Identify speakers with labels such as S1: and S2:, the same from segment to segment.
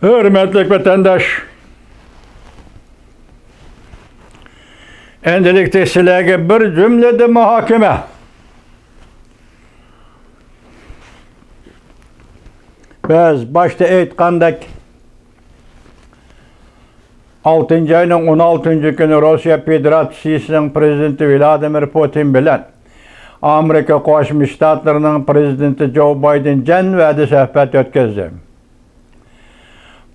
S1: Hürmetli vatandaş, endilikte sizlerge bir cümlede muhakeme. Biz başta aytgandek 6. ayının 16. günü Rusya Federasyası'nın prezidenti Vladimir Putin bilen Amerika Qo'shma Shtatlarining prezidenti Joe Biden jan va'da suhbat o'tkazdi.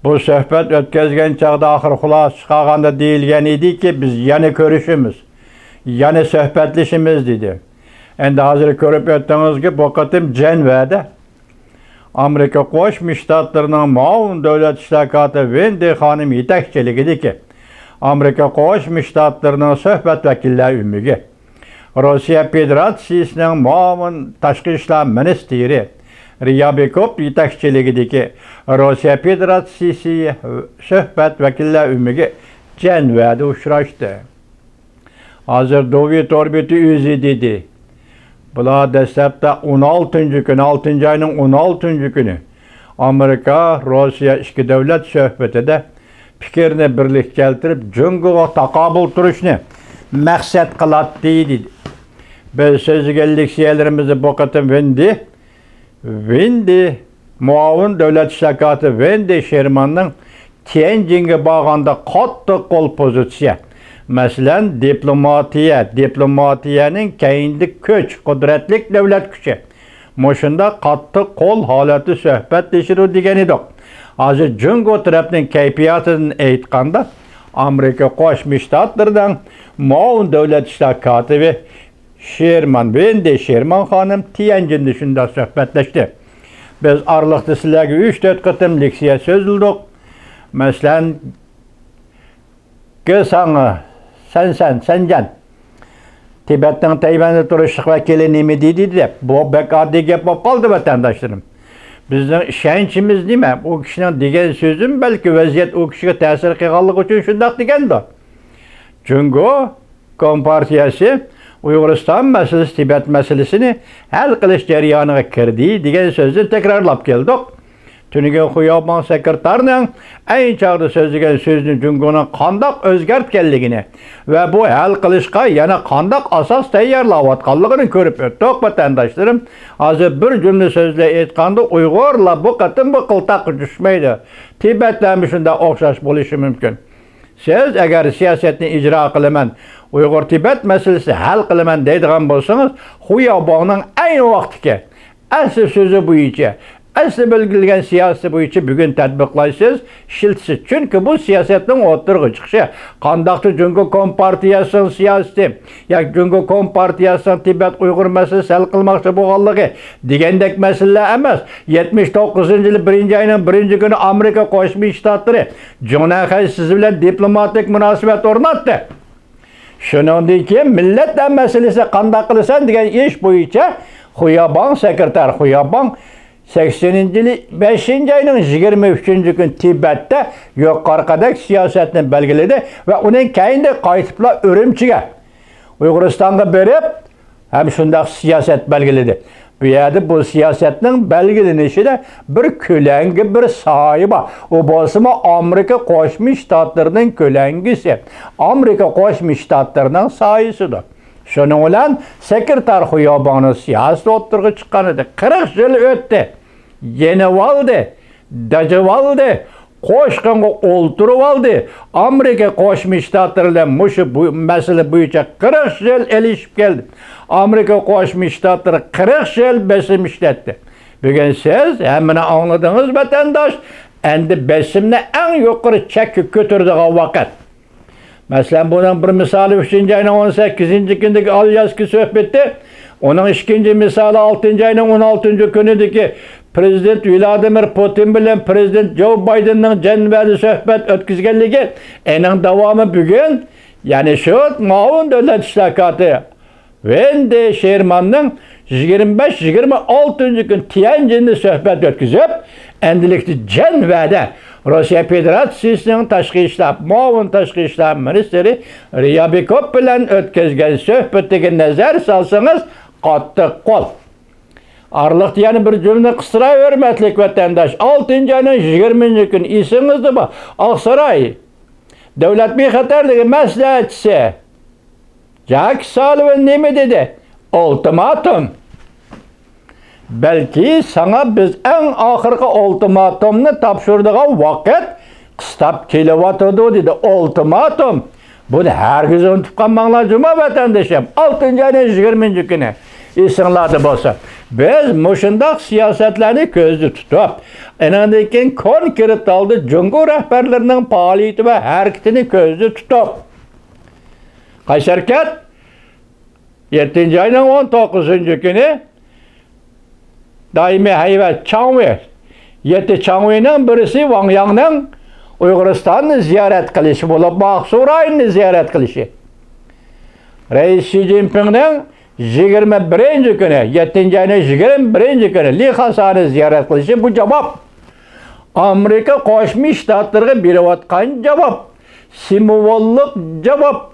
S1: Bu suhbat o'tkazgan chaqda axir xulosa chiqarganda deyilgan ediki, biz yana ko'rishimiz, yana suhbatlashimiz dedi. Endi hozir ko'rib o'tdingizki, bu qatim jan va'da Amerika Qo'shma Shtatlarining muavin davlat ishtirokchisi Wendy xonim yetakchiligidagi Amerika Qo'shma Shtatlarining suhbat vakillari umiga Rusya Federasyası'nın muavin tashqi ishlar ministri Ryabekov yetakchiligidagi Rusya Federasyası suhbat vakillari umiga jan va'da uchrashdi. Hozir David Orbiti o'zi dedi. Bular dastlabda 16. gün, 6. ayının 16. günü Amerika, Rusya ikki davlat suhbatida fikrni birlik keltirib, jungoga taqobil turishni maqsad qiladi dedi. Biz so'zlagan leksiyalarimizni bu qatim Wendy muavin davlat ishtirokchisi Wendy Shermanning Tianjinga borganda qattiq qo'l pozitsiya. Mesela diplomatiyaning keyinlik kuch, qudratlik davlat kuchi. Moshunda qattiq qo'l holati suhbatlashir degan edik. Hozir jungo tarafning kayfiyatini aytganda Amerika Qo'shma Shtatlaridan muavin davlat ishtirokchisi Wendy Sherman xonim Tianjinda shunda suhbatlashdi. Biz aralıqda sizlarga 3-4 qatim leksiya so'zildik. Masalan, Sencan. Tibet'ten Tayvan'da turuşluq vakili nemi dedi de, bu bek adli gap bo'lib qoldi vatandaşlarım. Bizning ishonchimiz nima? O kishinin degan so'zim balki vaziyat o kishiga ta'sir qilganligi uchun shundoq deganda. Jungo Kompartiyasi Uyg'uriston masalasi, Tibet masalasini hal qilish jarayoniga kirdi degan so'zni takrorlab keldik. Tunigen Xuyabon sekretarının en çağda sözlügen sözünü Jungo'nun qandaq özgertkenligini ve bu hal qilishqa yana qandaq asas tayyorlayotganligini ko'rib o'tdik vatandaşlarım. Hozir bir cümle sözle aytganda Uyg'urlar bu qatim bu qiltaq düşmeydi. Tibetlar shunda o'xshash bo'lishi mumkin. Siz agar siyosatni ijro qilaman, Uyg'ur Tibet masalasi hal qilaman deydigan bo'lsangiz, Xuyabonning ayni vaqtga asl so'zi bo'yicha asli belgilangan siyosati bo'yicha bugun tatbiqlaysiz, ishilsiz. Chunki bu siyosatning o'tirg'i chiqishi, qandaqdir Jungo Kompartiyasining siyosati, yoki Jungo Kompartiyasining Tibet Uyg'ur masalasi hal qilmoqchi bo'lganligi degandek masala emas. 79-yil 1-ayning 1-kuni Amerika Qo'shma Shtatlari Jonahay siz bilan diplomatik munosabat o'rnatdi. Shuningdek, millat masalasi qanday qilasan degan ish bo'yicha Xuyabon sekretar Xuyabon 80-yili 5-ayning 23 gün Tibet'te yuqorqidagi siyosatni belgiledi ve uning keyinda qaytiblar Urumchiga, Uyg'uristonga berib, ham shundaq siyosat belgiledi. Bu yerda bu siyosatning belgilanishida bir ko'langi, bir soyi bor. O bo'lsa Amerika Qo'shma Shtatlarining ko'langisi, Amerika Qo'shma Shtatlarining soyisidir. Shuning bilan sekretar Xuyabonning siyosati o'tirg'i chiqqan edi. 40 yil o'tdi. Yenib oldi, dajib oldi, qo'shqinga o'ltirib oldi. Amerika Qo'shma Shtatlari mushu masala bo'yicha 40 yil elishib keldi. Amerika Qo'shma Shtatlari 40 yil besim ishlatdi. Bugun siz hammani angladingiz vatandosh, endi besimni eng yuqori chekka ko'taradigan vaqt. Masalan, bunun bir misali 3-ayning 18-kundagi Alyaska suhbati, onun ikinci misali 6-ayning 16 kunidagi Prezident Vladimir Putin bilan Prezident Joe Biden'ning jan va'da suhbat o'tkazganligi, ening davomi bugun, ya'ni shu muavin davlat ishtirokchisi Wendy Shermanning 25-26 gün Tianjinda suhbat o'tkazib, endilikda jan va'da Rusya Federasyası'nın muavin tashqi ishlar ministri Ryabekov bilan o'tkazgan suhbatiga nazar solsangiz qattiq qo'l. Arlık diyeni bir cümle kısıra hürmetlik vatandaş. 6. ayının 20. gün isinizdi mi? Aksaray Devlet Bexatarlığı məsləhətçisi Jack Sullivan ne dedi? Ultimatum. Belki sana biz en ahırkı ultimatumunu tapşırdığı vakit kıstap kilovatırdı dedi. Ultimatum. Bunu her gün unutup kalmanlar cuma vatandaşım. 6. ayının 20. günü. İsimladı bolsa. Biz muşundaq siyasetlerini közlü tutup, enandaki konkret aldı Cumhur rehberlerinin faaliyeti ve hareketini közlü tutup. Qaysi harakat? 7. ayının 19. günü daimi hayvat Changwe. 7 Changwe'nin birisi Wang Yang'ның Uyg'uriston'ni ziyorat qilishi bo'lib, Maqsurayni ziyorat qilishi. Reis Xi Jinping'ning 21. günü, 7. ayının 21. günü Li Hasan'ı ziyaret kılışı bu cevap. Amerika Qo'shma Shtatlarga berayotgan cevap. Simvollik cevap.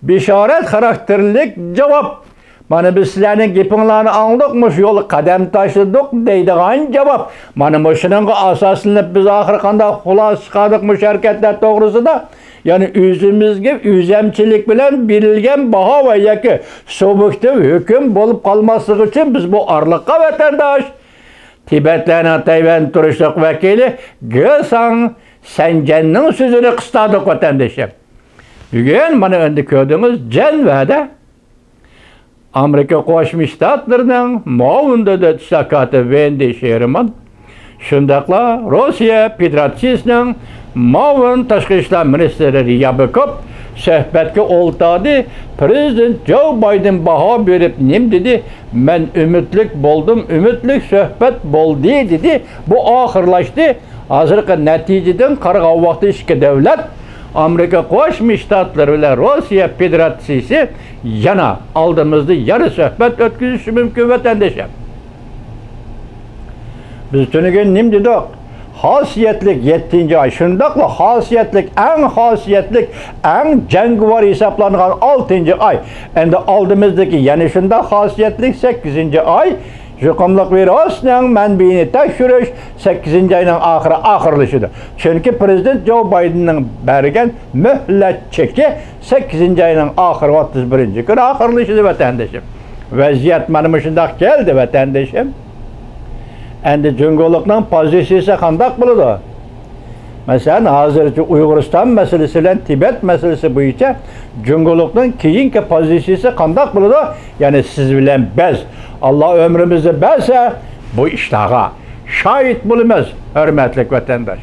S1: Bishorat xarakterlik cevap. Mana biz sizlarning gapinglarni angladik, mush yo'l qadam tashladik deydigan cevap. Mana mushuning asoslanib biz oxir qanday xulosa chiqardik mush harakatlar to'g'risida. Yani özümüzge özemçilik bilen berilgen baha ve yaki subjektif hüküm bolup kalması için biz bu arlıkka vatandaş Tibetlerine Tayvan turistlik vekili Gülsan Sencen'nin sözünü kıstadık vatandaşım. Bugün bana önde gördüğümüz Cenve'de Amerika Qo'shma Shtatlarının muavin tashkiloti Vendi Sherman shundaqla Rossiya Federatsiyasining muavin tashqi ishlar ministri Ryabkov suhbatga o'ltirdi. Prezident Joe Biden baho berib nim dedi? Men umidlik bo'ldim, umidlik suhbat bo'ldi dedi. Bu oxirlashdi. Hozirgi natijadan qaragan vaqtda ikki davlat Amerika Qo'shma Shtatlari bilan Rossiya Federatsiyasi yana oldimizda yarı suhbat o'tkazishi mumkin vatandaşlar. Biz tuniga nim dedik? Xosiyatlik 7. ay, shundaqla xosiyatlik, eng jangovar hisoblangan 6. ay. Endi oldimizdagi yana shunda xosiyatlik 8. ay. Yuqumliq virusning manbini tekshirish 8. ayning oxirlashidir. Chunki prezident Joe Bidenning bergan muhlat cheki 8. ayning oxiri 31. kuni oxirlashidir vatandaşım. Vaziyat mana shundaq keldi vatandaşım. Endi Cumhuriyet'nin pozitsiyasi qandaq bo'ladi? Masalan, hozircha Uyg'uriston masalasi bilan Tibet masalasi bo'yicha Cumhuriyet'nin keyingi pozitsiyasi qandaq bo'ladi? Ya'ni siz bilan biz Allah ömrümüzü berse bu işlağa şahit bulunmaz, hürmetli vatandaş.